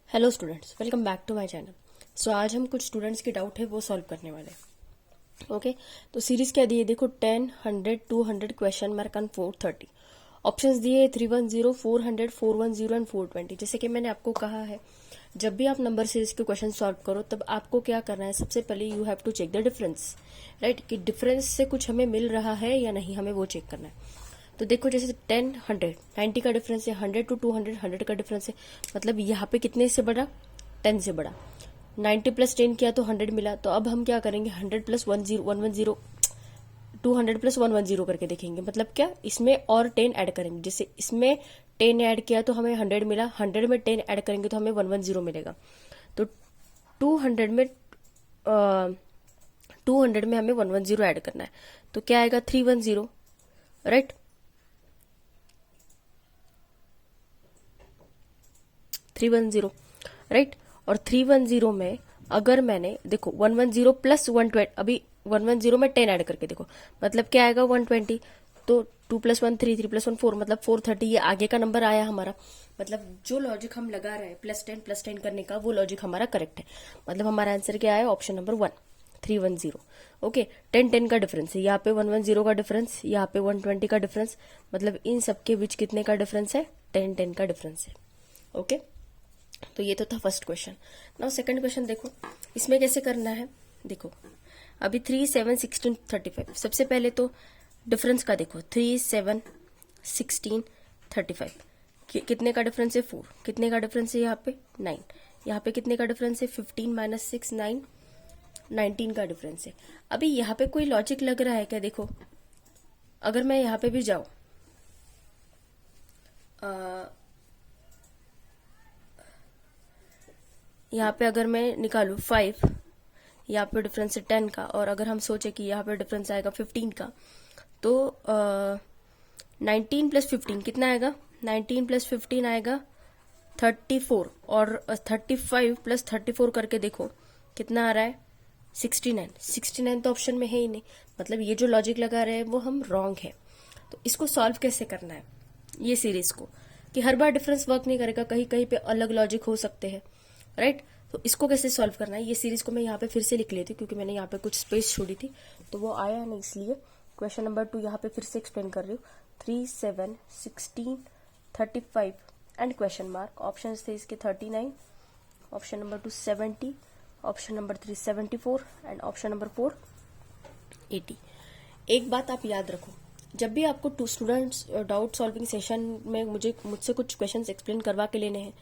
Hello students, welcome back to my channel. So आज हम कुछ स्टूडेंट्स की डाउट है वो सॉल्व करने वाले हैं। ओके, तो सीरीज क्या दी है देखो, 10, 100, 200 क्वेश्चन मार्क ऑन 430। ऑप्शंस दिए 310, 400, 410 एंड 420। जैसे कि मैंने आपको कहा है, जब भी आप नंबर सीरीज के क्वेश्चन सॉल्व करो तब आपको क्या करना है, सबसे पहले you have to check the difference, right, कि डिफरेंस से कुछ हमें मिल रहा है या नहीं, हमें वो चेक करना है। तो देखो, जैसे 10, 100, 90 का डिफरेंस है, 100 to 200, 100 का डिफरेंस है, मतलब यहाँ पे कितने से बड़ा, 10 से बड़ा। 90 प्लस 10 किया तो 100 मिला। तो अब हम क्या करेंगे, 100 प्लस 10, 110, 200 प्लस 110 करके देखेंगे। मतलब क्या, इसमें और 10 ऐड करेंगे। जैसे इसमें 10 ऐड किया तो हमें 100 मिला, 100 में 10 ऐड करेंगे तो हमें 110 मिलेगा। तो 200 में 200 में हमें 110 ऐड करना है, तो क्या आएगा, 310, राइट। 310, राइट। और 310 में अगर मैंने देखो 110 प्लस 120, अभी 110 में 10 ऐड करके देखो, मतलब क्या आएगा, 120। तो 2 प्लस 1 3, 3 प्लस 1 4, मतलब 430। ये आगे का नंबर आया हमारा। मतलब जो लॉजिक हम लगा रहे हैं प्लस 10 करने का, वो लॉजिक हमारा करेक्ट है। मतलब हमारा आंसर क्या है, ऑप्शन नंबर 1, 310। ओके, 10 का डिफरेंस है, यहाँ पे 110 का डिफरेंस, यहाँ पे 120 का डिफरेंस, मतलब इन सबके बीच कितने का डिफरेंस है, 10 का डिफरेंस है। ओके, तो ये तो था first question. Now second question देखो, इसमें कैसे करना है। देखो अभी 3, 7, 16, 35। सबसे पहले तो डिफरेंस का देखो, 3, 7, 16, 35। कितने का डिफरेंस है, 4। कितने का डिफरेंस है यहाँ पे, 9। यहाँ पे कितने का डिफरेंस है, 15 माइनस 6, 9, 19 का डिफरेंस है। अभी यहाँ पे कोई लॉजिक लग रहा है क्या, देखो अगर मैं यहाँ पे भी जाऊं, यहाँ पे अगर मैं निकालू 5, यहाँ पे डिफरेंस है 10 का, और अगर हम सोचे कि यहाँ पे डिफरेंस आएगा 15 का, तो 19 प्लस 15 कितना आएगा, 19 प्लस 15 आएगा 34, और 35 प्लस 34 करके देखो कितना आ रहा है, 69। 69 तो ऑप्शन में है ही नहीं, मतलब ये जो लॉजिक लगा रहे हैं वो हम रॉन्ग है। तो इसको सॉल्व कैसे करना है, ये सीरीज को, कि हर बार डिफरेंस वर्क नहीं करेगा, कहीं कहीं पे अलग लॉजिक हो सकते हैं, राइट। तो इसको कैसे सॉल्व करना है, ये सीरीज को मैं यहाँ पे फिर से लिख लेती हूँ, क्योंकि मैंने यहाँ पे कुछ स्पेस छोड़ी थी तो वो आया नहीं, इसलिए क्वेश्चन नंबर 2 यहाँ पे फिर से एक्सप्लेन कर रही हूँ। 3, 7, 16, 35 एंड क्वेश्चन मार्क। ऑप्शन थे इसके 39, option number 2 70, option number 3 74 and option number 4 80। एक बात आप याद रखो, जब भी आपको two students doubt solving session में मुझसे कुछ क्वेश्चंस एक्सप्लेन करवा के लेने हैं,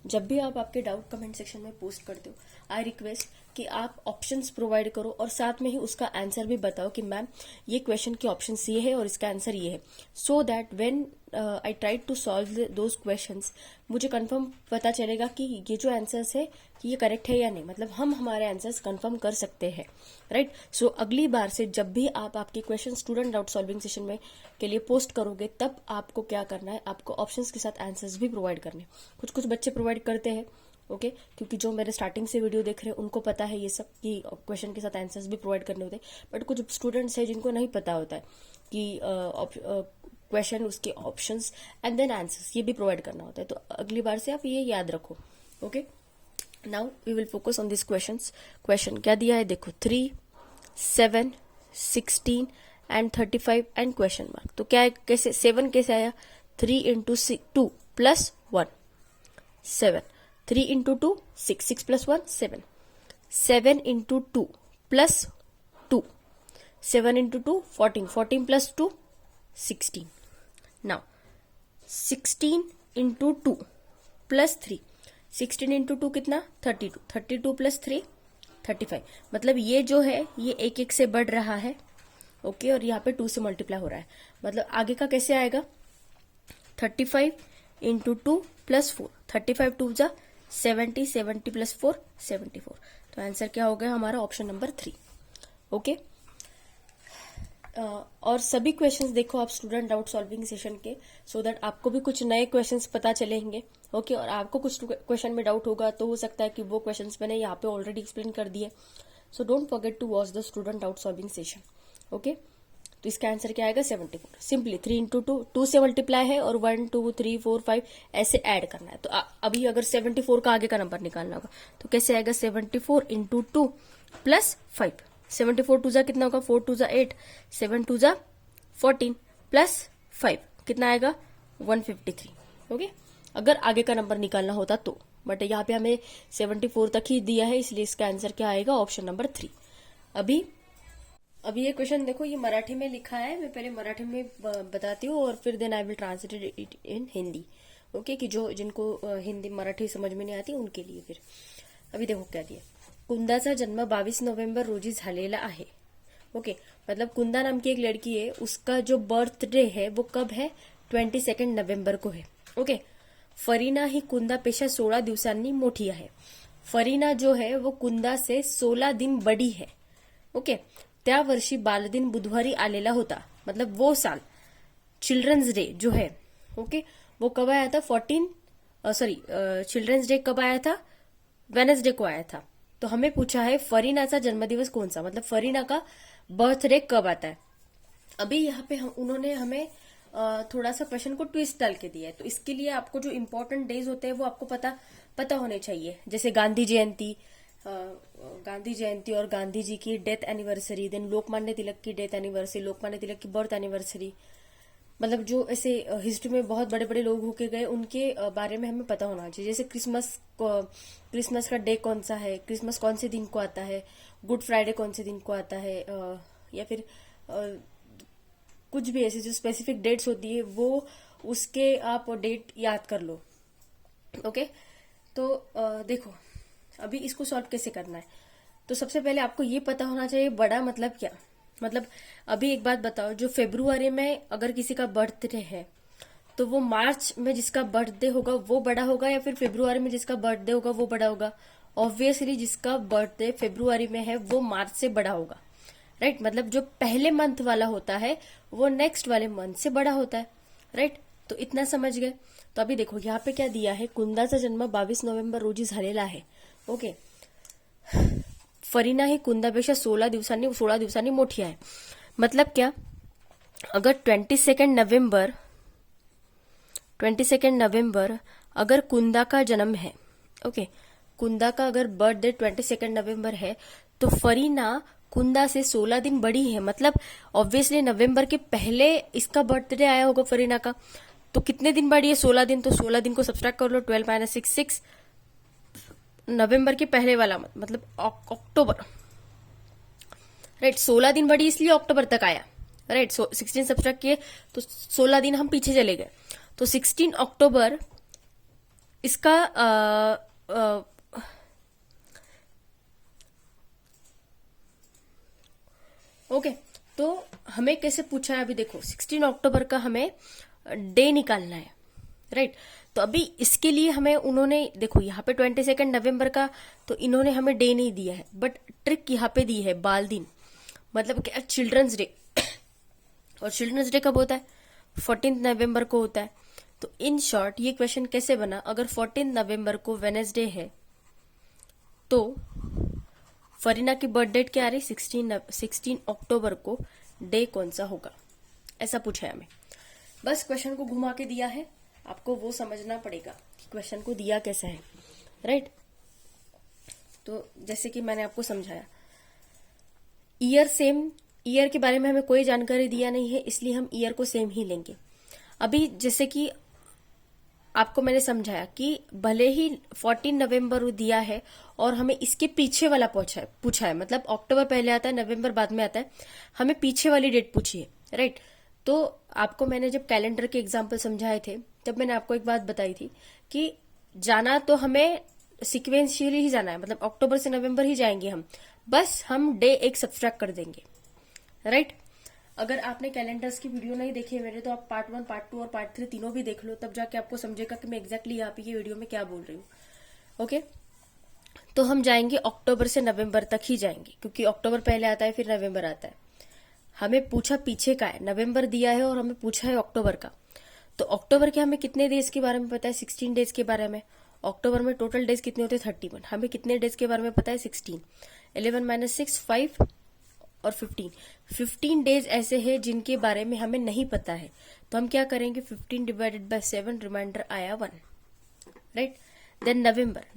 जब भी आप आपके डाउट कमेंट सेक्शन में पोस्ट करते हो, आई रिक्वेस्ट कि आप ऑप्शंस प्रोवाइड करो और साथ में ही उसका आंसर भी बताओ कि मैम ये क्वेश्चन के ऑप्शंस ये है और इसका आंसर ये है, so that when I try to solve those questions, मुझे कंफर्म पता चलेगा कि ये जो आंसर्स है कि ये करेक्ट है या नहीं, मतलब हम हमारे आंसर्स कंफर्म कर सकते हैं, राइट। सो अगली बार से जब भी आप आपके question student doubt solving session में के लिए पोस्ट करोगे, तब आपको क्या करना है, आपको ऑप्शंस के साथ आंसर्स भी प्रोवाइड करने। कुछ कुछ बच्चे प्रोवाइड करते हैं, ओके, क्योंकि जो मेरे स्टार्टिंग से वीडियो देख रहे हैं उनको पता है ये सब कि क्वेश्चन के साथ आंसर्स भी प्रोवाइड करने होते हैं, बट कुछ स्टूडेंट्स हैं जिनको नहीं पता होता है कि क्वेश्चन, उसके ऑप्शंस एंड देन आंसर्स, ये भी प्रोवाइड करना होता है। तो अगली बार से आप ये याद रखो। Okay, now we will focus on this questions. Question क्या दिया है देखो, 3, 7, 16 एंड 35 एंड क्वेश्चन मार्क। तो क्या है, कैसे 7 कैसे आया, 3 into 2 plus 1, 7। 3 into 2 6, 6 plus 1 7, 7 into 2 plus 2, 7 into 2 14, 14 plus 2 16। Now 16 into 2 plus 3, 16 into 2 कितना, 32, 32 प्लस 3 35। मतलब ये जो है ये एक एक से बढ़ रहा है, ओके, और यहाँ पे 2 से मल्टीप्लाई हो रहा है। मतलब आगे का कैसे आएगा, 35 इंटू 2 प्लस 4, 35 2 जा 70, 70 प्लस 4 74। तो आंसर क्या हो गया हमारा, ऑप्शन नंबर 3। ओके, और सभी क्वेश्चंस देखो आप स्टूडेंट डाउट सॉल्विंग सेशन के, सो दैट आपको भी कुछ नए क्वेश्चंस पता चलेंगे। ओके, और आपको कुछ क्वेश्चन में डाउट होगा तो हो सकता है कि वो क्वेश्चंस मैंने यहाँ पे ऑलरेडी एक्सप्लेन कर दिए। So don't forget to watch the student doubt solving session. Okay, तो इसका आंसर क्या आएगा 74। सिंपली 3 इंटू 2, 2 से मल्टीप्लाई है और 1 2 3 4 5 ऐसे ऐड करना है। तो अभी अगर 74 का आगे का नंबर निकालना होगा तो कैसे आएगा 74 इंटू 2 प्लस 5। 74 टू जा कितना होगा 4 टू जा 8, 7 टू जा 14 प्लस 5 कितना आएगा 153। ओके, अगर आगे का नंबर निकालना होता तो, बट यहाँ पे हमें 74 तक ही दिया है, इसलिए इसका आंसर क्या आएगा ऑप्शन नंबर 3। अभी ये क्वेश्चन देखो, ये मराठी में लिखा है, मैं पहले मराठी में बताती हूँ और फिर then I will translate it in Hindi. Okay, कि जिनको हिंदी मराठी समझ में नहीं आती उनके लिए। फिर अभी देखो क्या दिया, कुंदाचा जन्म 22 नोव्हेंबर रोजी झालेला आहे। ओके, मतलब कुंदा नाम की एक लड़की है, उसका जो बर्थडे है वो कब है 22 नोव्हेंबर को है। ओके, फरीना ही कुंदापेक्षा 16 दिवसांनी मोठी आहे। फरीना जो है वो कुंदा से 16 दिन बड़ी है। ओके, त्या वर्षी बालदिन बुधवारी आलेला होता, मतलब वो साल चिल्ड्रंस डे जो है, ओके, वो कब आया था चिल्ड्रंस डे कब आया था, वेनसडे को आया था। तो हमें पूछा है फरीनाचा जन्मदिवस कौन सा, मतलब फरीना का बर्थडे कब आता है। अभी यहाँ पे उन्होंने हमें थोड़ा सा क्वेश्चन को ट्विस्ट डाल के दिया है, तो इसके लिए आपको जो इम्पोर्टेंट डेज होते हैं वो आपको पता होने चाहिए। जैसे गांधी जयंती और गांधी जी की death anniversary, then Lokmanya Tilak की डेथ एनिवर्सरी, लोकमान्य तिलक की बर्थ एनिवर्सरी, मतलब जो ऐसे हिस्ट्री में बहुत बड़े बड़े लोग होके गए उनके बारे में हमें पता होना चाहिए। जैसे क्रिसमस का डे कौन सा है, क्रिसमस कौन से दिन को आता है, गुड फ्राइडे कौन से दिन को आता है, या फिर कुछ भी ऐसी जो स्पेसिफिक डेट्स होती है वो उसके आप डेट याद कर लो। ओके, तो देखो अभी इसको सॉल्व कैसे करना है। तो सबसे पहले आपको ये पता होना चाहिए बड़ा मतलब क्या। मतलब अभी एक बात बताओ, जो फेब्रुवरी में अगर किसी का बर्थडे है तो वो मार्च में जिसका बर्थडे होगा वो बड़ा होगा, या फिर फेब्रुवरी में जिसका बर्थडे होगा वो बड़ा होगा। ऑब्वियसली जिसका बर्थडे फेब्रुवरी में है वो मार्च से बड़ा होगा, राइट। मतलब जो पहले मंथ वाला होता है वो नेक्स्ट वाले मंथ से बड़ा होता है, राइट। तो इतना समझ गए। तो अभी देखो यहाँ पे क्या दिया है, कुंदाचा जन्म 22 नोव्हेंबर रोजी झालेला आहे। ओके, फरीना ही कुंदापेक्षा 16 दिवसांनी मोठी आहे। मतलब क्या, अगर 22 नवंबर अगर कुंदा का जन्म है, ओके, कुंदा का अगर बर्थडे 22 नवंबर है तो फरीना कुंदा से 16 दिन बड़ी है। मतलब ऑब्वियसली नवंबर के पहले इसका बर्थडे आया होगा फरीना का, तो कितने दिन बड़ी है 16 दिन। तो 16 दिन को सब्सट्रैक्ट कर लो, 12 - 6 6। नवंबर के पहले वाला मतलब अक्टूबर, राइट। 16 दिन बड़ी इसलिए अक्टूबर तक आया, राइट। 16 सब्सट्रैक्ट किए तो 16 दिन हम पीछे चले गए, तो 16 अक्टूबर इसका ओके। तो हमें कैसे पूछा है, अभी देखो 16 अक्टूबर का हमें डे निकालना है, राइट। तो अभी इसके लिए हमें उन्होंने देखो यहाँ पे 22 नवंबर का तो इन्होंने हमें डे नहीं दिया है, बट ट्रिक यहाँ पे दी है बाल दिन, मतलब क्या चिल्ड्रंस डे। और चिल्ड्रंस डे कब होता है 14 नवंबर को होता है। तो इन शॉर्ट ये क्वेश्चन कैसे बना, अगर 14 नवंबर को वेडनेसडे है तो फरीना की बर्थ डेट क्या आ रही 16 अक्टूबर को डे कौन सा होगा, ऐसा पूछा है हमें। बस क्वेश्चन को घुमा के दिया है, आपको वो समझना पड़ेगा कि क्वेश्चन को दिया कैसा है, राइट। तो जैसे कि मैंने आपको समझाया, ईयर के बारे में हमें कोई जानकारी दिया नहीं है, इसलिए हम ईयर को सेम ही लेंगे। अभी जैसे कि आपको मैंने समझाया कि भले ही 14 नवंबर दिया है और हमें इसके पीछे वाला पूछा है, मतलब अक्टूबर पहले आता है नवंबर बाद में आता है, हमें पीछे वाली डेट पूछी है, राइट। तो आपको मैंने जब कैलेंडर के एग्जाम्पल समझाए थे तब मैंने आपको एक बात बताई थी कि जाना तो हमें सिक्वेंशियली ही जाना है, मतलब अक्टूबर से नवंबर ही जाएंगे हम, बस हम डे एक सब्सट्रैक्ट कर देंगे, राइट। अगर आपने कैलेंडर्स की वीडियो नहीं देखी है मेरे, तो आप पार्ट 1, पार्ट 2 और पार्ट 3 तीनों भी देख लो, तब जाके आपको समझेगा कि मैं एग्जैक्टली यहाँ पे ये वीडियो में क्या बोल रही हूँ। ओके, तो हम जाएंगे अक्टूबर से नवंबर तक ही जाएंगे, क्योंकि अक्टूबर पहले आता है फिर नवंबर आता है। हमें पूछा पीछे का है, नवंबर दिया है और हमें पूछा है अक्टूबर का। तो अक्टूबर के हमें कितने डेज के बारे में पता है 16 डेज के बारे में। अक्टूबर में टोटल डेज कितने होते हैं 31, हमें कितने डेज के बारे में पता है 16। 11 - 6 5 और 15 डेज ऐसे हैं जिनके बारे में हमें नहीं पता है, तो हम क्या करेंगे, 15 डिवाइडेड बाय 7, रिमाइंडर आया 1, राइट। देन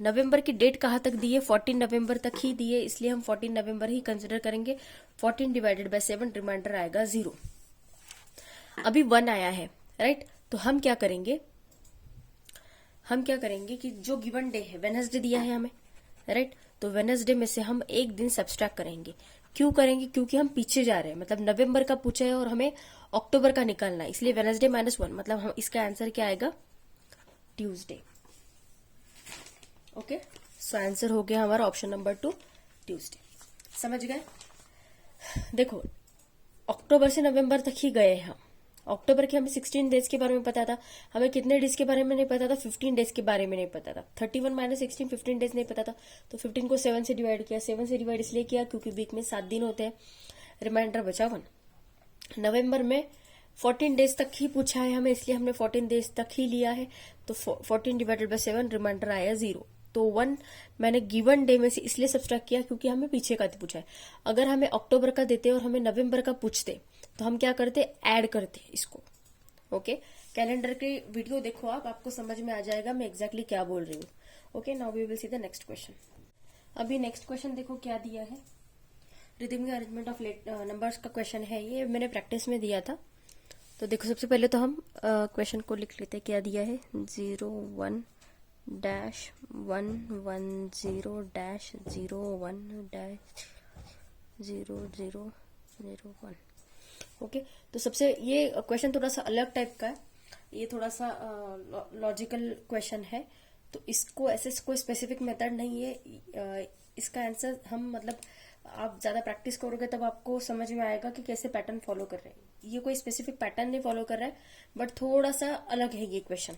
नवंबर की डेट कहाँ तक दी है, 14 नवंबर तक ही दी है, इसलिए हम 14 नवंबर ही कंसिडर करेंगे। 14 डिवाइडेड बाय 7, रिमाइंडर आएगा 0। अभी 1 आया है, राइट। तो हम क्या करेंगे कि जो गिवन डे है, वेडनेसडे दिया है हमें, राइट। तो वेडनेसडे में से हम एक दिन सब्सट्रैक्ट करेंगे। क्यों करेंगे, क्योंकि हम पीछे जा रहे हैं, मतलब नवंबर का पूछा है और हमें अक्टूबर का निकालना है, इसलिए वेडनेसडे -1, मतलब हम इसका आंसर क्या आएगा, ट्यूसडे। ओके, सो आंसर हो गया हमारा ऑप्शन नंबर 2, ट्यूसडे। समझ गए। देखो, अक्टूबर से नवंबर तक ही गए हम। अक्टूबर के हमें 16 डेज के बारे में पता था, हमें कितने डेज के बारे में नहीं पता था, 15 डेज के बारे में नहीं पता था। 31 - 16, 15 डेज नहीं पता था, तो 15 को 7 से डिवाइड किया। 7 से डिवाइड इसलिए किया क्योंकि वीक में 7 दिन होते हैं, रिमाइंडर बचा 1। नवंबर में 14 डेज तक ही पूछा है हमें, इसलिए हमने 14 डेज तक ही लिया है, तो 14 डिवाइडेड बाय 7, रिमाइंडर आया 0। तो 1 मैंने गिवन डे में से इसलिए सब्सट्रैक्ट किया क्योंकि हमें पीछे का पूछा है। अगर हमें अक्टूबर का देते और हमें नवंबर का पूछते तो हम क्या करते, ऐड करते इसको। ओके, कैलेंडर की वीडियो देखो आप, आपको समझ में आ जाएगा मैं एग्जैक्टली क्या बोल रही हूँ। Okay, now we will see the next question. अभी नेक्स्ट क्वेश्चन देखो क्या दिया है, रिदमिक अरेंजमेंट ऑफ नंबर्स का क्वेश्चन है, ये मैंने प्रैक्टिस में दिया था। तो देखो, सबसे पहले तो हम क्वेश्चन को लिख लेते हैं। क्या दिया है, 01-1-01-0-0001। ओके, तो सबसे ये क्वेश्चन थोड़ा सा अलग टाइप का है, ये थोड़ा सा लॉजिकल क्वेश्चन है, तो इसको ऐसे कोई स्पेसिफिक मेथड नहीं है। इसका आंसर हम मतलब आप ज्यादा प्रैक्टिस करोगे तब आपको समझ में आएगा कि कैसे पैटर्न फॉलो कर रहे हैं। ये कोई स्पेसिफिक पैटर्न नहीं फॉलो कर रहा है, बट थोड़ा सा अलग है ये क्वेश्चन।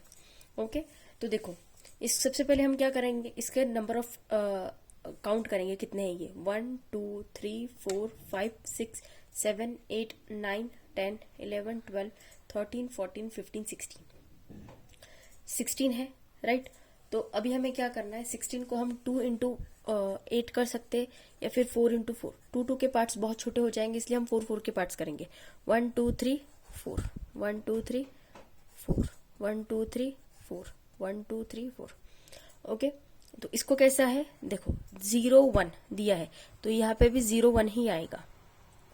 ओके, तो देखो, इस सबसे पहले हम क्या करेंगे, इसके नंबर ऑफ काउंट करेंगे कितने हैं ये, 1 2 3 4 5 6 7 8 9 10 11 12 13 14 15 16 है, राइट। तो अभी हमें क्या करना है, 16 को हम 2 इंटू 8 कर सकते हैं, या फिर 4 इंटू 4। 2 के पार्ट्स बहुत छोटे हो जाएंगे, इसलिए हम 4 के पार्ट्स करेंगे। 1 2 3 4 1 2 3 4 1 2 3 4 1 2 3 4। ओके, तो इसको कैसा है, देखो 0 1 दिया है तो यहाँ पे भी 0 1 ही आएगा।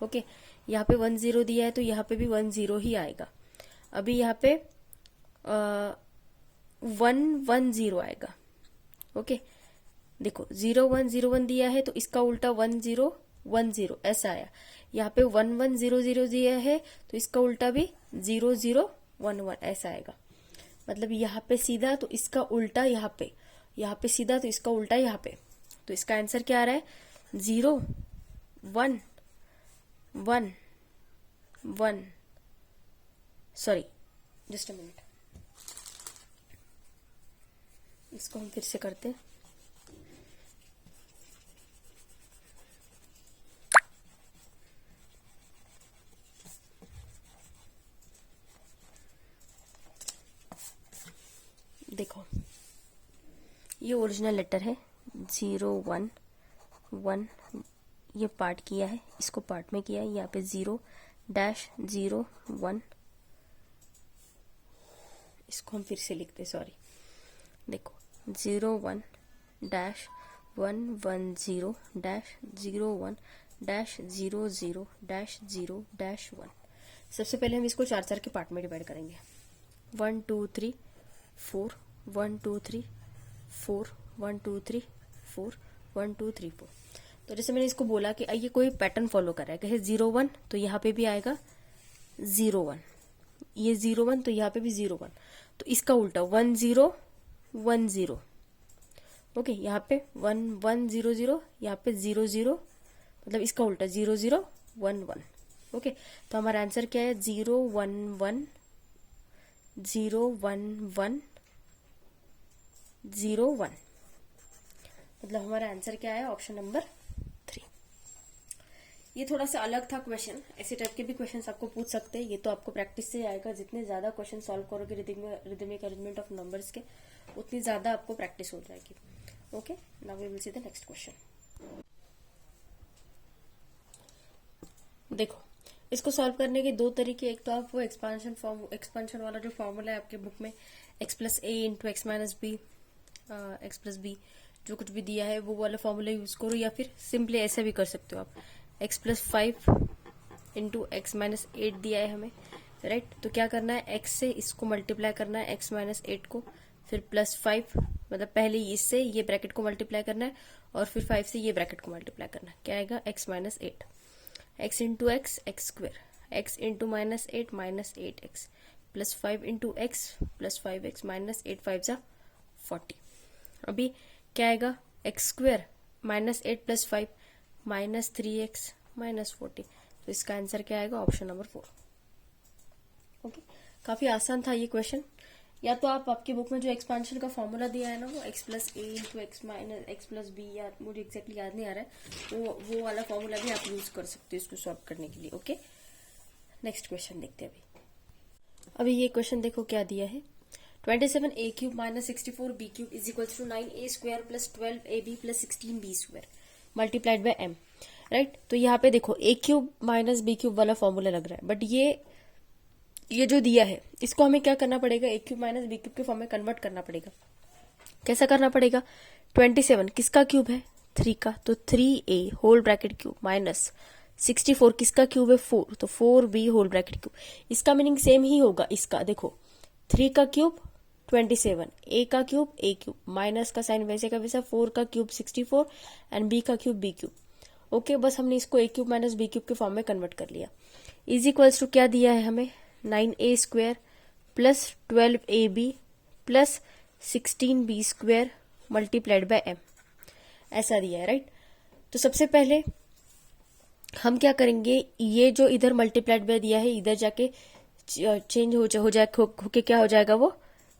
ओके, यहाँ पे 1 0 दिया है तो यहाँ पे भी 1 0 ही आएगा। अभी यहाँ पे 1 1 0 आएगा। ओके, देखो 0 1 0 1 दिया है तो इसका उल्टा 1 0 1 0 ऐसा आया। यहाँ पे 1 1 0 0 दिया है तो इसका उल्टा भी 0 0 1 1 ऐसा आएगा। मतलब यहाँ पे सीधा तो इसका उल्टा यहाँ पे सीधा तो इसका उल्टा यहाँ पे। तो इसका आंसर क्या आ रहा है, 0 1 1 1। सॉरी, जस्ट अ मिनट, इसको हम फिर से करते हैं। देखो, ये ओरिजिनल लेटर है, 0 1 1, ये पार्ट किया है, इसको पार्ट में किया है। यहाँ पे 0 0 1, इसको हम फिर से लिखते, सॉरी। देखो 0 1 1 1 0 0 1 0 0 0 1। सबसे पहले हम इसको 4 के पार्ट में डिवाइड करेंगे। 1 2 3 4 1 2 3 4 1 2 3 4 1 2 3 4। तो जैसे मैंने इसको बोला कि ये कोई पैटर्न फॉलो कर रहा है, कहे 0 1 तो यहाँ पे भी आएगा 0 1, ये 0 1 तो यहाँ पे भी 0 1, तो इसका उल्टा 1 0 1 0। ओके, यहाँ पे 1 1 0 0, यहाँ पे 0 0, मतलब इसका उल्टा 0 0 1 1। ओके, तो हमारा आंसर क्या है, 0 1 1 0 1 1 0 1। मतलब हमारा आंसर क्या है, ऑप्शन नंबर 3। ये थोड़ा सा अलग था क्वेश्चन, ऐसे टाइप के भी क्वेश्चंस आपको पूछ सकते हैं। ये तो आपको प्रैक्टिस से आएगा, जितने ज्यादा क्वेश्चन सॉल्व करोगे रिदमिक अरेंजमेंट ऑफ नंबर्स के, उतनी ज्यादा आपको प्रैक्टिस हो जाएगी। Okay, now we will see the next question. देखो, इसको सॉल्व करने के दो तरीके, एक तो आप वो एक्सपांशन वाला जो फॉर्मूला है आपके बुक में, x plus A into X minus B, X plus B जो कुछ भी दिया है वो वाला फॉर्मूला यूज करो, या फिर सिंपली ऐसा भी कर सकते हो आप, x plus 5 into X minus 8 दिया है हमें, राइट। तो क्या करना है, x से इसको मल्टीप्लाई करना है, x माइनस 8 को, फिर प्लस 5, मतलब पहले इससे ये ब्रैकेट को मल्टीप्लाई करना है और फिर 5 से ये ब्रैकेट को मल्टीप्लाई करना है, क्या आएगा, x minus 8, x into x x square, x into minus 8 minus 8x, plus 5 into x plus 5x minus 8 5 जा 40। अभी क्या आएगा, x square minus 8 plus 5 minus 3x minus 40। तो इसका आंसर क्या आएगा, ऑप्शन नंबर 4। ओके, काफी आसान था ये क्वेश्चन। या तो आप आपकी बुक में जो एक्सपांशन का फॉर्मूला दिया है ना, वो x plus A into X minus X plus B, या मुझे एग्जैक्टली याद नहीं आ रहा है, वो वाला फॉर्मूला भी आप यूज कर सकते हो इसको सॉल्व करने के लिए। ओके, नेक्स्ट क्वेश्चन देखते हैं। अभी ये क्वेश्चन देखो क्या दिया है, 27 a cube minus 64 b cube is equal to 9 a square plus 12 ab plus 16 b square multiplied by m, right. तो यहाँ पे देखो a cube minus b cube वाला फॉर्मूला लग रहा है, बट ये जो दिया है इसको हमें क्या करना पड़ेगा, a cube minus b cube के फॉर्म में कन्वर्ट करना पड़ेगा। कैसा करना पड़ेगा, 27 किसका क्यूब है, 3 का, तो 3a whole bracket cube minus 64 किसका क्यूब है, 4, तो 4b होल ब्रैकेट क्यूब। इसका मीनिंग सेम ही होगा इसका, देखो 3 का क्यूब 27, a का क्यूब a क्यूब, माइनस का साइन वैसे का वैसा, 4 का क्यूब 64 एंड b का क्यूब b क्यूब। ओके, बस हमने इसको a cube minus b cube के फॉर्म में कन्वर्ट कर लिया। इज इक्वल्स टू क्या दिया है हमें, 9a square plus 12ab plus 16b square multiplied by m, ऐसा दिया है, राइट। तो सबसे पहले हम क्या करेंगे, ये जो इधर मल्टीप्लाइड बाय दिया है इधर जाके चेंज हो जाए होके क्या हो जाएगा, वो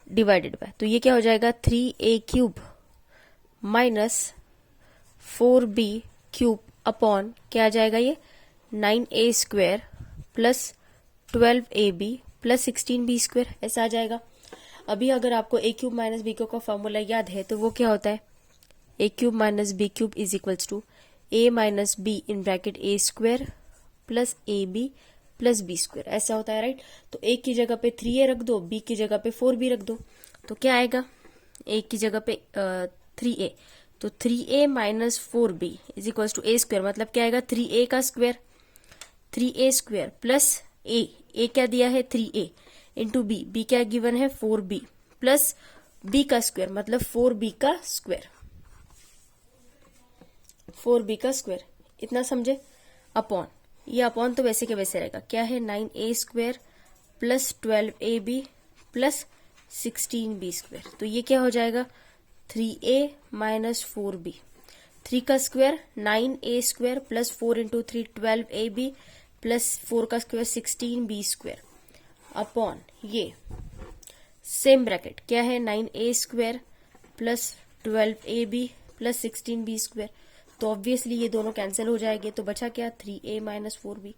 डिवाइडेड बाय, तो ये क्या हो जाएगा 3a cube minus 4b cube upon क्या आ जाएगा, ये 9a square plus 12ab plus 16b square, ऐसा आ जाएगा। अभी अगर आपको a cube minus b cube का फॉर्मूला याद है तो वो क्या होता है, a cube minus b cube is equals to a minus b in bracket a square plus ab plus b square, ऐसा होता है, राइट। तो a की जगह पे 3a रख दो, b की जगह पे 4b रख दो, तो क्या आएगा, a की जगह पे 3a, तो 3a minus 4b is equals to a square, मतलब क्या आएगा 3a का square, 3a square plus a क्या दिया है 3a इंटू b क्या गिवन है 4b प्लस b का स्क्वायर, मतलब 4b का स्क्वायर, 4b का स्क्वायर, इतना समझे, अपॉन, ये अपॉन तो वैसे के वैसे रहेगा, क्या है 9a square plus 12ab plus 16b square, तो ये क्या हो जाएगा 3a माइनस 4b, 3 का square 9a square plus 4 into 3 12ab plus 4 का स्क्वायर 16b स्क्वायर अपॉन ये सेम ब्रैकेट क्या है 9a square plus 12ab plus 16b square, तो ऑब्वियसली ये दोनों कैंसिल हो जाएंगे, तो बचा क्या 3a माइनस 4b।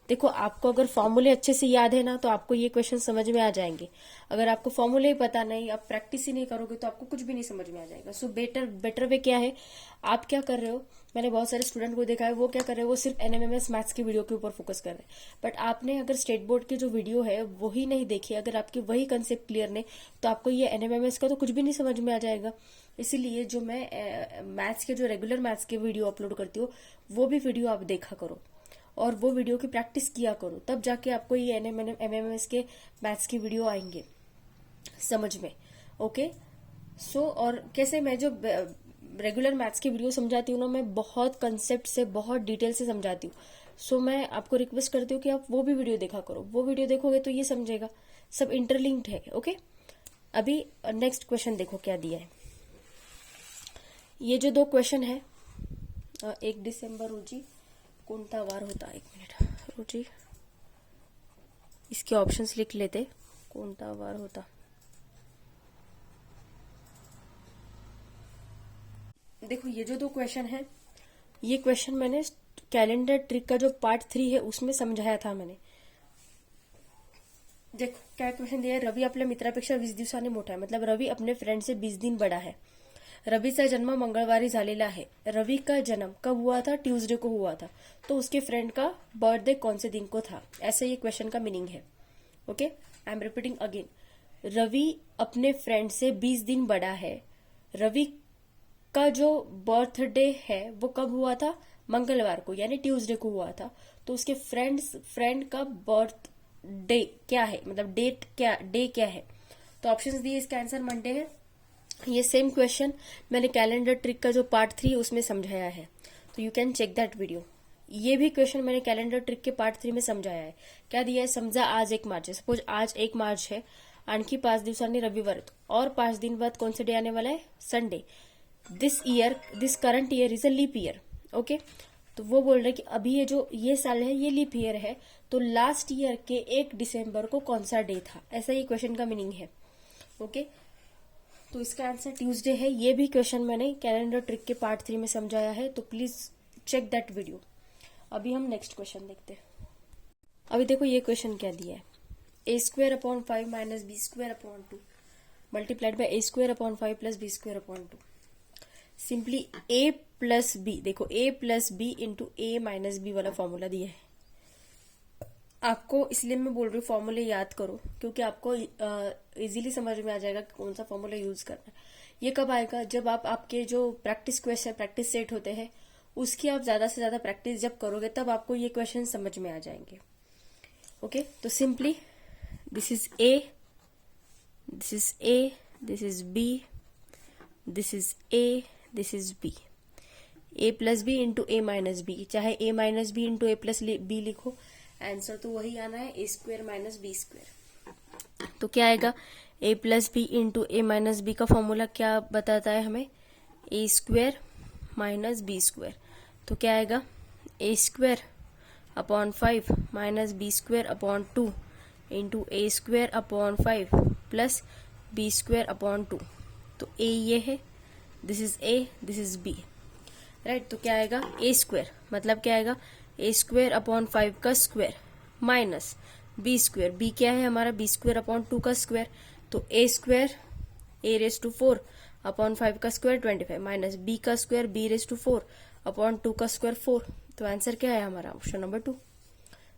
देखो, आपको अगर फॉर्मूले अच्छे से याद है ना तो आपको ये क्वेश्चन समझ में आ जाएंगे। अगर आपको फॉर्मूले ही पता नहीं, आप प्रैक्टिस ही नहीं करोगे तो आपको कुछ भी नहीं समझ में आ जाएगा। सो बेटर वे क्या है, आप क्या कर रहे हो, मैंने बहुत सारे स्टूडेंट को देखा है वो क्या कर रहे हैं, वो सिर्फ एनएमएमएस मैथ्स की वीडियो के ऊपर फोकस कर रहे हैं, बट आपने अगर स्टेट बोर्ड की जो वीडियो है वही नहीं देखी, अगर आपकी वही कंसेप्ट क्लियर नहीं, तो आपको ये एनएमएमएस का तो कुछ भी नहीं समझ में आ जाएगा। इसीलिए जो मैं मैथ्स के जो रेगुलर मैथ्स के वीडियो अपलोड करती हूँ वो भी वीडियो आप देखा करो और वो वीडियो की प्रैक्टिस किया करो, तब जाके आपको ये एमएमएस के मैथ्स की वीडियो आएंगे समझ में। ओके, सो और कैसे मैं जो रेगुलर मैथ्स की वीडियो समझाती हूँ ना, मैं बहुत कंसेप्ट से बहुत डिटेल से समझाती हूँ। सो मैं आपको रिक्वेस्ट करती हूँ कि आप वो भी वीडियो देखा करो, वो वीडियो देखोगे तो ये समझेगा, सब इंटरलिंक्ड है। ओके, अभी नेक्स्ट क्वेश्चन देखो क्या दिया है। ये जो दो क्वेश्चन है, 1 डिसेंबर रोजी कोणता वार होता, 1 मिनिट रोजी, इसके ऑप्शंस लिख लेते, कोणता वार होता। देखो, ये जो दो क्वेश्चन है, ये क्वेश्चन मैंने कैलेंडर ट्रिक का जो पार्ट 3 है उसमें समझाया था मैंने। देखो क्या क्वेश्चन दिया है, रवि आपल्या मित्रापेक्षा 20 दिवसांनी मोठा है, मतलब रवि अपने फ्रेंड से 20 दिन बड़ा है, रवीचा जन्म मंगळवारी झालेला आहे. रवि का जन्म कब हुआ था? ट्यूसडे को हुआ था. तो उसके फ्रेंड का बर्थडे कौन से दिन को था? ऐसे ये क्वेश्चन का मीनिंग है. Okay, I am repeating again. Ravi अपने फ्रेंड से 20 दिन बड़ा है. रवि का जो बर्थडे है वो कब हुआ था? मंगलवार को, यानी ट्यूसडे को हुआ था. तो उसके फ्रेंड का बर्थ डे क्या है, मतलब डे क्या है? तो ऑप्शंस दिए, इसका आंसर मंडे है. ये सेम क्वेश्चन मैंने कैलेंडर ट्रिक का जो पार्ट 3 है उसमें समझाया है, तो you can check that video. ये भी क्वेश्चन मैंने कैलेंडर ट्रिक के पार्ट 3 में समझाया है. क्या दिया है? समजा आज 1 मार्च है. सपोज आज 1 मार्च है, आणखी 5 दिवसांनी रविवार और 5 दिन बाद कौन सा डे आने वाला है? Sunday. This current year is a leap year. Okay, तो वो बोल रहे कि अभी ये साल है ये लीप ईयर है, तो लास्ट ईयर के 1 दिसंबर को कौन सा डे था? ऐसा ये क्वेश्चन का मीनिंग है. ओके, तो इसका आंसर ट्यूसडे है. ये भी क्वेश्चन मैंने कैलेंडर ट्रिक के पार्ट 3 में समझाया है, तो प्लीज चेक दैट वीडियो. अभी हम नेक्स्ट क्वेश्चन देखते हैं. अभी देखो ये क्वेश्चन क्या दिया है. a² / 5 - b² / 2 multiplied by a² / 5 + b² / 2. Simply a plus B, देखो a plus B into a minus B वाला फॉर्मूला दिया है आपको. इसलिए मैं बोल रही हूँ फॉर्मूले याद करो, क्योंकि आपको इजीली समझ में आ जाएगा कि कौन सा फॉर्मूला यूज करना है. ये कब आएगा? जब आपके जो प्रैक्टिस क्वेश्चन, प्रैक्टिस सेट होते हैं, उसकी आप ज्यादा से ज्यादा प्रैक्टिस जब करोगे तब आपको ये क्वेश्चन समझ में आ जाएंगे. ओके, तो simply this is a, this is a, this is b, this is a, this is b. a plus B into a minus B, चाहे a minus B into a plus B लिखो, answer तो वही आना है, a² - b². तो क्या आएगा? a plus B into a minus B का फॉर्मूला क्या बताता है हमें? a² - b². तो क्या आएगा? a² / 5 - b² / 2 into a² / 5 plus b² / 2. तो a ये है, this is a, this is b, right. तो क्या आएगा? a², मतलब क्या आएगा? a² / 5 का स्क्वायर माइनस b². b क्या है हमारा? b² / 2 का स्क्वायर. तो a² a⁴ / 5 का स्क्वायर 25 माइनस b का स्क्वायर b⁴ / 2 का स्क्वायर 4. तो आंसर क्या है हमारा? Option number 2.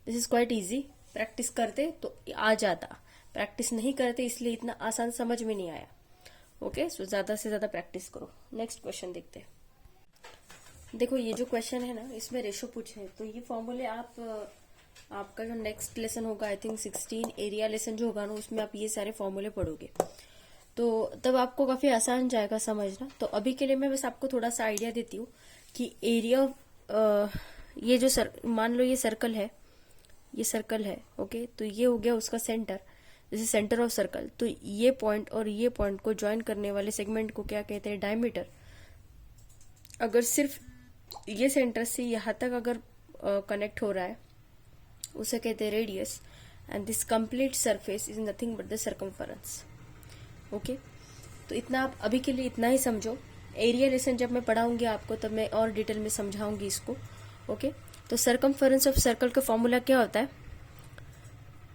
This is quite easy. Practice करते तो आ जाता, प्रैक्टिस नहीं करते इसलिए इतना आसान समझ में नहीं आया. ओके, सो ज्यादा से ज्यादा प्रैक्टिस करो. नेक्स्ट क्वेश्चन देखते हैं. देखो ये जो क्वेश्चन है ना, इसमें रेशो पूछे हैं, तो ये फॉर्मूले आपका जो नेक्स्ट लेसन होगा, आई थिंक 16 एरिया लेसन जो होगा ना, उसमें आप ये सारे फॉर्मूले पढ़ोगे, तो तब आपको काफी आसान जाएगा समझना. तो अभी के लिए मैं बस आपको थोड़ा सा आइडिया देती हूँ कि एरिया, ये जो मान लो ये सर्कल है, ये सर्कल है. ओके, तो ये हो गया उसका सेंटर, जैसे सेंटर ऑफ सर्कल. तो ये पॉइंट और ये पॉइंट को ज्वाइन करने वाले सेगमेंट को क्या कहते हैं? डायमीटर. अगर सिर्फ ये सेंटर से यहां तक अगर कनेक्ट हो रहा है, उसे कहते हैं radius. And this complete surface is nothing but the circumference. Okay, तो इतना आप अभी के लिए इतना ही समझो. एरिया लेसन जब मैं पढ़ाऊंगी आपको तब मैं और डिटेल में समझाऊंगी इसको. ओके, तो सर्कमफरेंस ऑफ सर्कल का फॉर्मूला क्या होता है?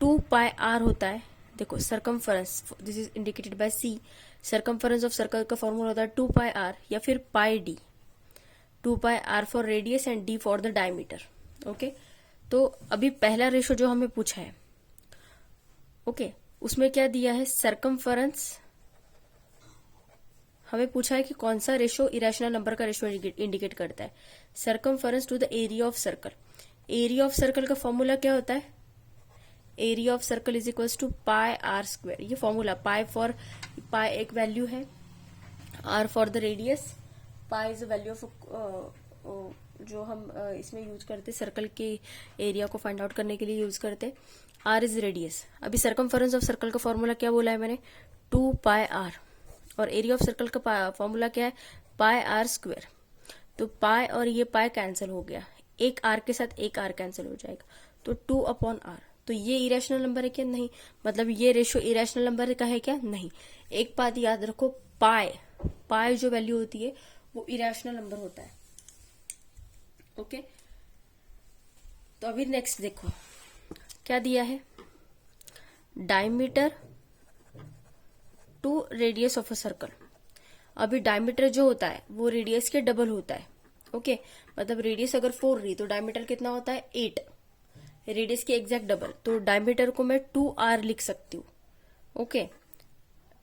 2πr होता है. देखो circumference, this is indicated by c. Circumference of circle का फॉर्मूला होता है 2πr या फिर πd. 2πr for radius and d for the diameter. Okay, तो अभी पहला रेशो जो हमें पूछा है, ओके, उसमें क्या दिया है? सर्कमफरेंस. हमें पूछा है कि कौन सा रेशो इरेशनल नंबर का रेशो इंडिकेट करता है? Circumference to the area of circle. Area of circle का फॉर्मूला क्या होता है? Area of circle is equals to πr². ये फॉर्मूला, पाई एक वैल्यू है, r for the radius, pi is value of जो हम इसमें यूज करते, सर्कल के एरिया को फाइंड आउट करने के लिए यूज करते. r is radius. अभी सर्कमफरेंस ऑफ सर्कल का फॉर्मूला क्या बोला है मैंने? 2πr. और एरिया ऑफ सर्कल का फॉर्मूला क्या है? πr². तो पाई और ये पाई कैंसिल हो गया, एक r के साथ एक r कैंसिल हो जाएगा, तो 2/r. तो ये इरेशनल नंबर है क्या? नहीं. मतलब ये रेशो इरेशनल नंबर का है क्या? नहीं. एक बात याद रखो, पाई जो वैल्यू होती है वो इरेशनल नंबर होता है. ओके, तो अभी नेक्स्ट देखो क्या दिया है? Diameter to radius of a circle. अभी डायमीटर जो होता है वो रेडियस के डबल होता है। ओके, मतलब रेडियस अगर 4 रही तो डायमीटर कितना होता है 8, रेडियस की एग्जैक्ट डबल। तो डायमीटर को मैं 2r लिख सकती हूँ। ओके,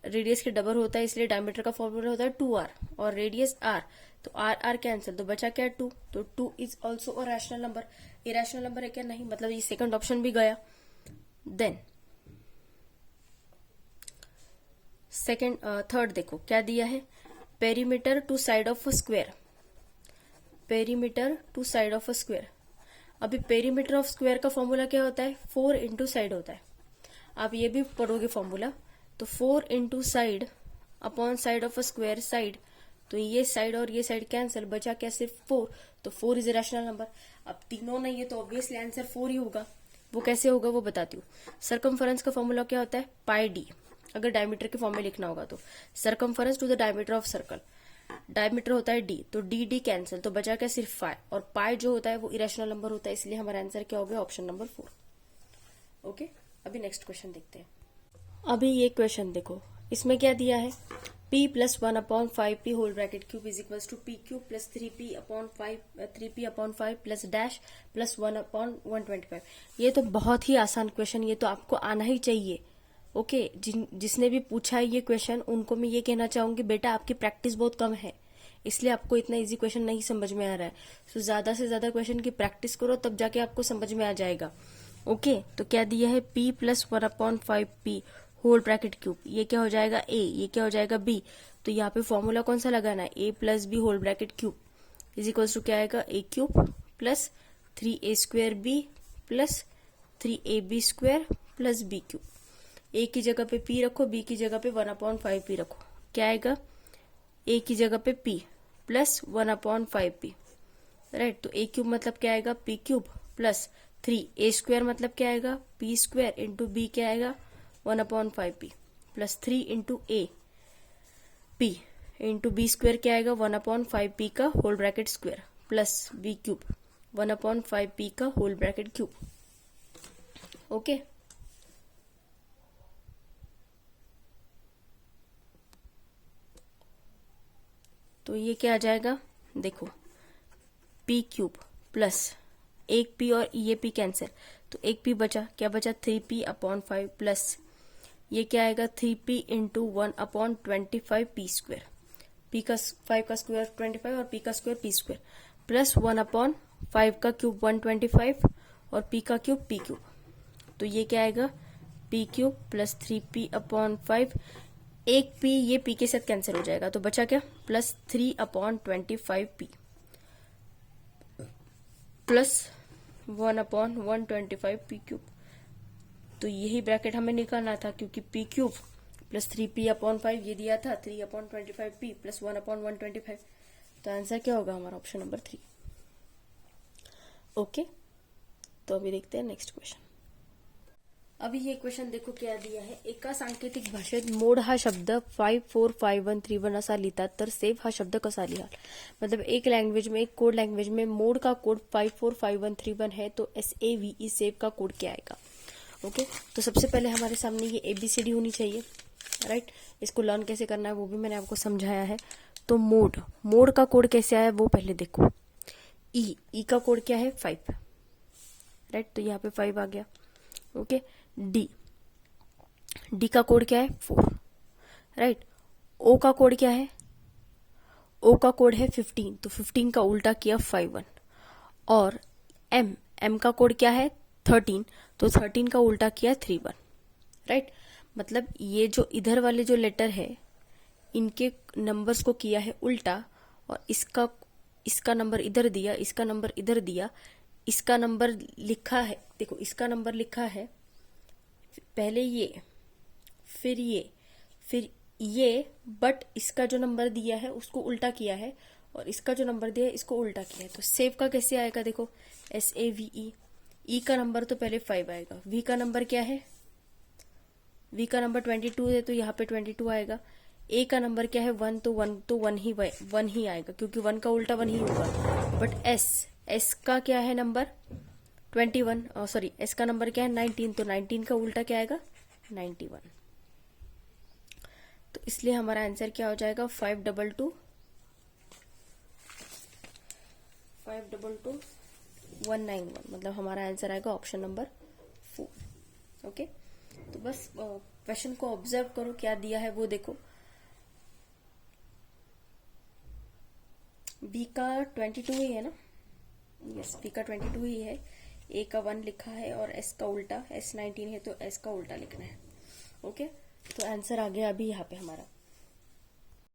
रेडियस के डबल होता है इसलिए डायमीटर का फॉर्मूला होता है 2r और रेडियस r, तो r r कैंसिल, तो बचा क्या 2, तो 2 is also a rational number. Irrational number है क्या? नहीं, मतलब ये सेकंड ऑप्शन भी गया। देन सेकंड थर्ड देखो क्या दिया है, perimeter to side of a square, perimeter to side of a square. अभी पेरीमीटर ऑफ स्क्वायर का फॉर्मूला क्या होता है, 4 इंटू साइड होता है। आप ये भी पढ़ोगे फॉर्मूला, तो 4 into side upon side of a square side, तो ये साइड और ये साइड कैंसिल, बचा क्या सिर्फ 4, तो 4 इज रैशनल नंबर। अब तीनों नहीं है तो ऑब्वियसली आंसर 4 ही होगा। वो कैसे होगा वो बताती हूँ। सर्कमफरेंस का फॉर्मूला क्या होता है, पाई डी, अगर डायमीटर के फॉर्म में लिखना होगा तो circumference to the diameter of circle, diameter होता है डी, तो डी डी कैंसिल, तो बचा क्या सिर्फ पाई, और पाई जो होता है वो इरेशनल नंबर होता है, इसलिए हमारा आंसर क्या हो गया, ऑप्शन नंबर 4। ओके, अभी नेक्स्ट क्वेश्चन देखते हैं। अभी ये क्वेश्चन देखो, इसमें क्या दिया है, p plus 1/5p whole bracket cube is equals to p cube plus 3p/5 plus dash plus 1/125। ये तो बहुत ही आसान क्वेश्चन, ये तो आपको आना ही चाहिए। ओके, जिसने भी पूछा है ये क्वेश्चन उनको मैं ये कहना चाहूंगी, बेटा आपकी प्रैक्टिस बहुत कम है, इसलिए आपको इतना इजी क्वेश्चन नहीं समझ में आ रहा है। सो ज्यादा से ज्यादा क्वेश्चन की प्रैक्टिस करो, तब जाके आपको समझ में आ जाएगा। ओके, तो क्या दिया है, p plus 1/5p whole bracket cube, ये क्या हो जाएगा a, ये क्या हो जाएगा b, तो यहाँ पे फॉर्मूला कौन सा लगाना है, a प्लस बी whole bracket cube is equals to क्या आएगा, a cube plus 3a² b plus 3ab square plus b cube. a की जगह पे p रखो, b की जगह पे 1/5p रखो, क्या आएगा, a की जगह पे p प्लस 1/5p, राइट। तो a क्यूब मतलब क्या आएगा, p क्यूब प्लस 3a² मतलब क्या आएगा, p स्क्वायर इंटू b क्या आएगा 1/5p plus 3 into a p into b square क्या आएगा 1/5p का whole bracket square plus b cube 1/5p का होल ब्रैकेट क्यूब। ओके, तो ये क्या आ जाएगा, देखो p क्यूब प्लस एक p और ये p कैंसिल, तो एक p बचा, क्या बचा 3p/5 प्लस ये क्या आएगा 3p into 1/25p square, p का 5 का स्क्वायर 25 और p का स्क्वायर p स्क्वायर प्लस 1/5 का क्यूब 125 और p का क्यूब p क्यूब, तो ये क्या आएगा p क्यूब प्लस 3p/5, एक p ये p के साथ कैंसिल हो जाएगा, तो बचा क्या plus 3/25p plus 1/125p cube. तो यही ब्रैकेट हमें निकालना था, क्योंकि p क्यूब प्लस 3p/5 ये दिया था 3/25p प्लस 1/125, तो आंसर क्या होगा हमारा, ऑप्शन नंबर 3। ओके, तो अभी देखते हैं नेक्स्ट क्वेश्चन। अभी ये क्वेश्चन देखो क्या दिया है, एका सांकेतिक भाषेत मोड हा शब्द 545131 असा लिहितात तर सेव हा शब्द कसा लिहाल। मतलब एक लैंग्वेज में, एक कोड लैंग्वेज में मोड का कोड 545131 है, तो SAVE सेव का कोड क्या आएगा। ओके, तो सबसे पहले हमारे सामने ये ABCD होनी चाहिए, राइट। इसको लर्न कैसे करना है वो भी मैंने आपको समझाया है। तो मोड का कोड कैसे आया वो पहले देखो। ई का कोड क्या है 5, राइट, तो यहाँ पे 5 आ गया। ओके, डी का कोड क्या है 4, राइट। ओ का कोड क्या है, ओ का कोड है 15, तो 15 का उल्टा किया 51, और एम का कोड क्या है 13, तो 13 का उल्टा किया 31, राइट। मतलब ये जो इधर वाले जो लेटर है इनके नंबर्स को किया है उल्टा, और इसका नंबर इधर दिया, इसका नंबर इधर दिया, इसका नंबर लिखा है, देखो इसका नंबर लिखा है पहले ये, फिर ये, बट इसका जो नंबर दिया है उसको उल्टा किया है, और इसका जो नंबर दिया है इसको उल्टा किया है। तो सेव का कैसे आएगा, देखो SAVE, ई का नंबर तो पहले 5 आएगा, वी का नंबर क्या है, वी का नंबर 22 है तो यहाँ पे 22 आएगा, ए का नंबर क्या है 1, तो 1 ही आएगा, क्योंकि 1 का उल्टा 1 ही होगा। बट एस का क्या है नंबर 21, सॉरी एस का नंबर क्या है 19, तो 19 का उल्टा क्या आएगा 91। तो इसलिए हमारा आंसर क्या हो जाएगा 522191, मतलब हमारा आंसर आएगा ऑप्शन नंबर 4। ओके, तो बस क्वेश्चन को ऑब्जर्व करो, क्या दिया है वो देखो। बी का 22 ही है ना, यस बी का 22 ही है। ए का 1 लिखा है और एस का उल्टा, S19 है तो एस का उल्टा लिखना है। ओके, तो आंसर आ गया अभी यहाँ पे हमारा।